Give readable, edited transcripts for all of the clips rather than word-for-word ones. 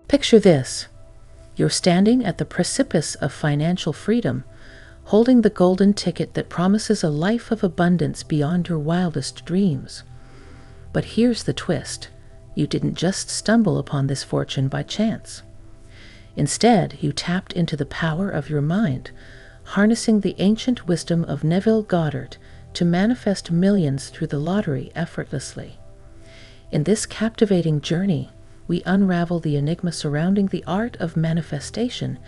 Picture this. You're standing at the precipice of financial freedom, holding the golden ticket that promises a life of abundance beyond your wildest dreams. But here's the twist. You didn't just stumble upon this fortune by chance. Instead, you tapped into the power of your mind, harnessing the ancient wisdom of Neville Goddard to manifest millions through the lottery effortlessly. In this captivating journey, we unravel the enigma surrounding the art of manifestation,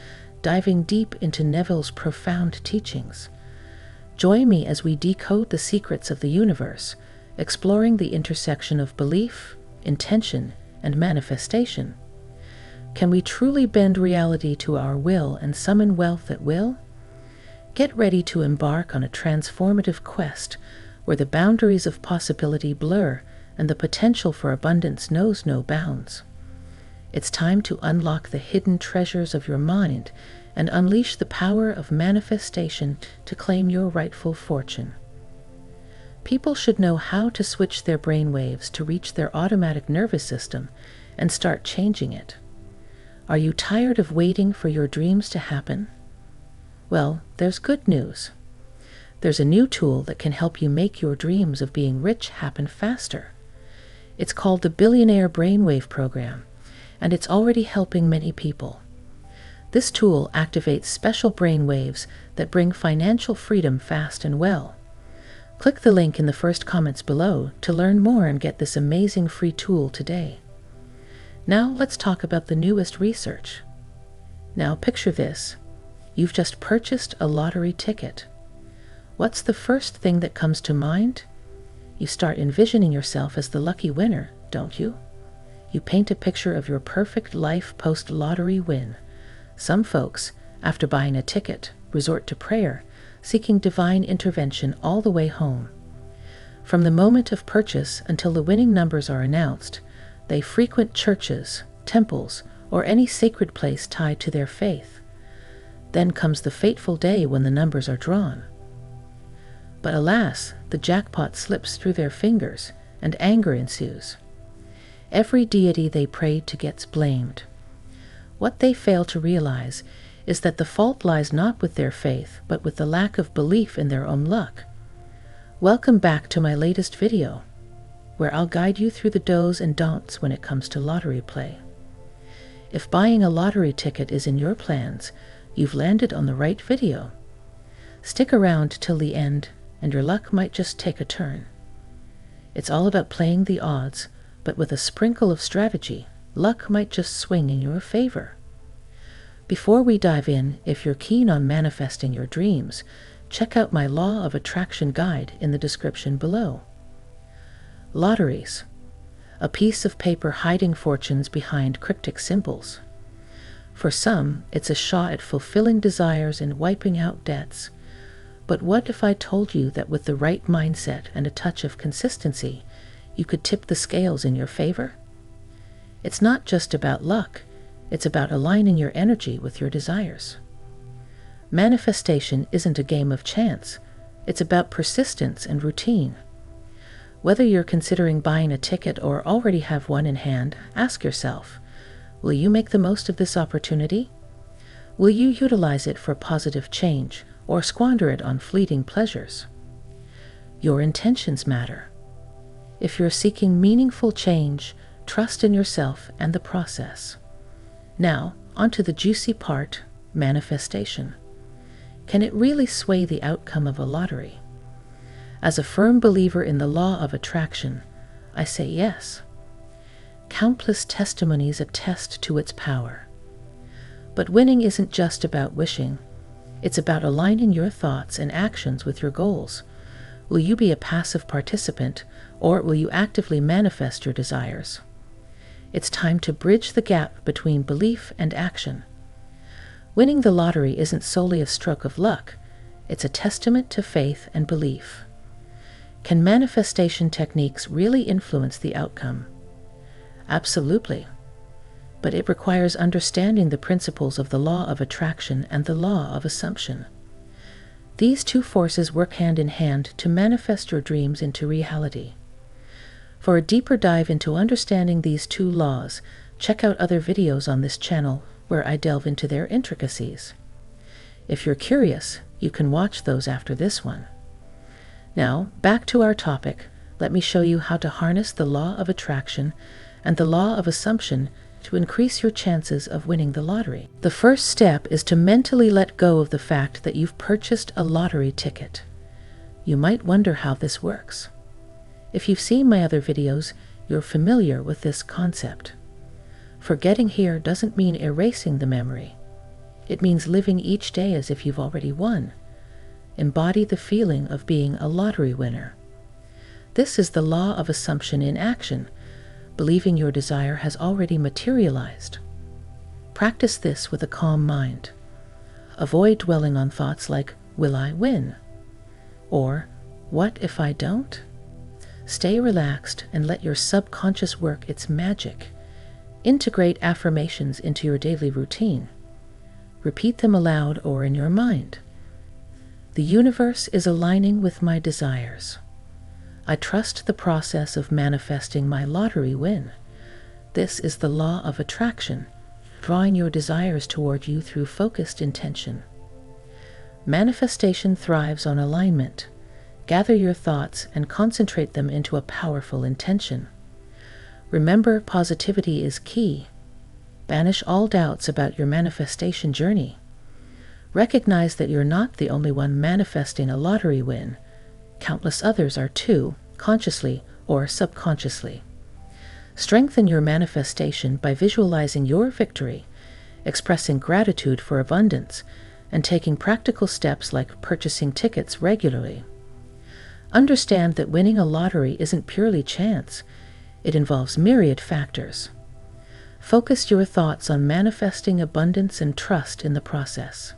diving deep into Neville's profound teachings. Join me as we decode the secrets of the universe, exploring the intersection of belief, intention, and manifestation. Can we truly bend reality to our will and summon wealth at will? Get ready to embark on a transformative quest where the boundaries of possibility blur and the potential for abundance knows no bounds. It's time to unlock the hidden treasures of your mind and unleash the power of manifestation to claim your rightful fortune. People should know how to switch their brainwaves to reach their automatic nervous system and start changing it. Are you tired of waiting for your dreams to happen? Well, there's good news. There's a new tool that can help you make your dreams of being rich happen faster. It's called the Billionaire Brainwave Program, and it's already helping many people. This tool activates special brain waves that bring financial freedom fast and well. Click the link in the first comments below to learn more and get this amazing free tool today. Now let's talk about the newest research. Now picture this. You've just purchased a lottery ticket. What's the first thing that comes to mind? You start envisioning yourself as the lucky winner, don't you? You paint a picture of your perfect life post-lottery win. Some folks, after buying a ticket, resort to prayer, seeking divine intervention all the way home. From the moment of purchase until the winning numbers are announced, they frequent churches, temples, or any sacred place tied to their faith. Then comes the fateful day when the numbers are drawn. But alas, the jackpot slips through their fingers, and anger ensues. Every deity they prayed to gets blamed. What they fail to realize is that the fault lies not with their faith, but with the lack of belief in their own luck. Welcome back to my latest video, where I'll guide you through the do's and don'ts when it comes to lottery play. If buying a lottery ticket is in your plans, you've landed on the right video. Stick around till the end, and your luck might just take a turn. It's all about playing the odds, but with a sprinkle of strategy, luck might just swing in your favor. Before we dive in, if you're keen on manifesting your dreams, check out my Law of Attraction guide in the description below. Lotteries. A piece of paper hiding fortunes behind cryptic symbols. For some, it's a shot at fulfilling desires and wiping out debts. But what if I told you that with the right mindset and a touch of consistency, you could tip the scales in your favor? It's not just about luck, it's about aligning your energy with your desires. Manifestation isn't a game of chance, it's about persistence and routine. Whether you're considering buying a ticket or already have one in hand, ask yourself, will you make the most of this opportunity? Will you utilize it for positive change or squander it on fleeting pleasures? Your intentions matter. If you're seeking meaningful change, trust in yourself and the process. Now, onto the juicy part, manifestation. Can it really sway the outcome of a lottery? As a firm believer in the law of attraction, I say yes. Countless testimonies attest to its power. But winning isn't just about wishing. It's about aligning your thoughts and actions with your goals. Will you be a passive participant, or will you actively manifest your desires? It's time to bridge the gap between belief and action. Winning the lottery isn't solely a stroke of luck. It's a testament to faith and belief. Can manifestation techniques really influence the outcome? Absolutely. But it requires understanding the principles of the law of attraction and the law of assumption. These two forces work hand in hand to manifest your dreams into reality. For a deeper dive into understanding these two laws, Check out other videos on this channel where I delve into their intricacies. If you're curious, you can watch those after this one. Now, back to our topic. Let me show you how to harness the law of attraction and the law of assumption to increase your chances of winning the lottery. The first step is to mentally let go of the fact that you've purchased a lottery ticket. You might wonder how this works. If you've seen my other videos, you're familiar with this concept. Forgetting here doesn't mean erasing the memory. It means living each day as if you've already won. Embody the feeling of being a lottery winner. This is the law of assumption in action, believing your desire has already materialized. Practice this with a calm mind. Avoid dwelling on thoughts like, "Will I win?" or "What if I don't?" Stay relaxed and let your subconscious work its magic. Integrate affirmations into your daily routine. Repeat them aloud or in your mind. The universe is aligning with my desires. I trust the process of manifesting my lottery win. This is the law of attraction, drawing your desires toward you through focused intention. Manifestation thrives on alignment. Gather your thoughts and concentrate them into a powerful intention. Remember, positivity is key. Banish all doubts about your manifestation journey. Recognize that you're not the only one manifesting a lottery win. Countless others are too, consciously or subconsciously. Strengthen your manifestation by visualizing your victory, expressing gratitude for abundance, and taking practical steps like purchasing tickets regularly. Understand that winning a lottery isn't purely chance. It involves myriad factors. Focus your thoughts on manifesting abundance and trust in the process.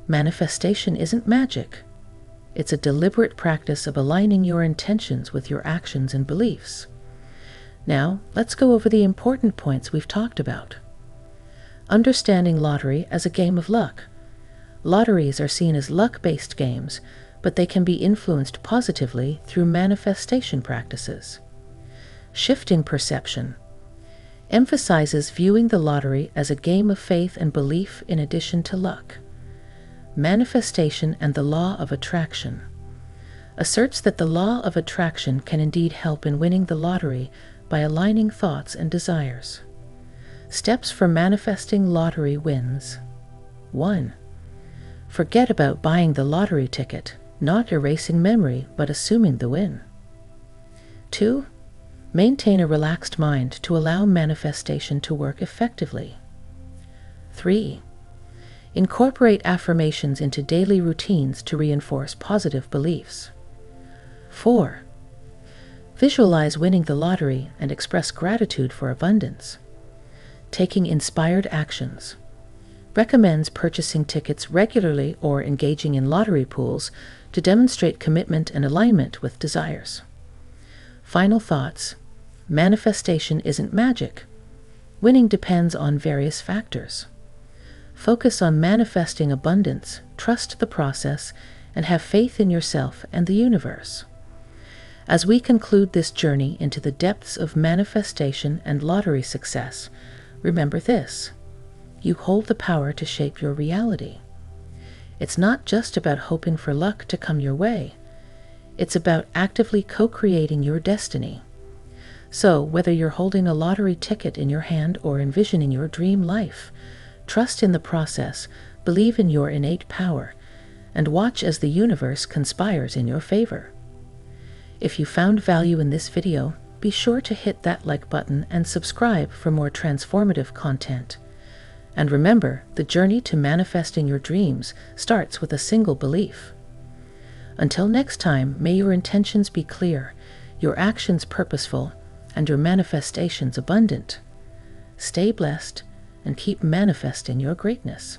Manifestation isn't magic. It's a deliberate practice of aligning your intentions with your actions and beliefs. Now, let's go over the important points we've talked about. Understanding lottery as a game of luck. Lotteries are seen as luck-based games, but they can be influenced positively through manifestation practices. Shifting perception emphasizes viewing the lottery as a game of faith and belief in addition to luck. Manifestation and the law of attraction asserts that the law of attraction can indeed help in winning the lottery by aligning thoughts and desires. Steps for manifesting lottery wins. 1. Forget about buying the lottery ticket, not erasing memory but assuming the win. 2. Maintain a relaxed mind to allow manifestation to work effectively. 3. Incorporate affirmations into daily routines to reinforce positive beliefs. 4. Visualize winning the lottery and express gratitude for abundance. Taking inspired actions. Recommends purchasing tickets regularly or engaging in lottery pools to demonstrate commitment and alignment with desires. Final thoughts. Manifestation isn't magic. Winning depends on various factors. Focus on manifesting abundance, trust the process, and have faith in yourself and the universe. As we conclude this journey into the depths of manifestation and lottery success, remember this: you hold the power to shape your reality. It's not just about hoping for luck to come your way. It's about actively co-creating your destiny. So, whether you're holding a lottery ticket in your hand or envisioning your dream life, trust in the process, believe in your innate power, and watch as the universe conspires in your favor. If you found value in this video, be sure to hit that like button and subscribe for more transformative content. And remember, the journey to manifesting your dreams starts with a single belief. Until next time, may your intentions be clear, your actions purposeful, and your manifestations abundant. Stay blessed and keep manifesting your greatness.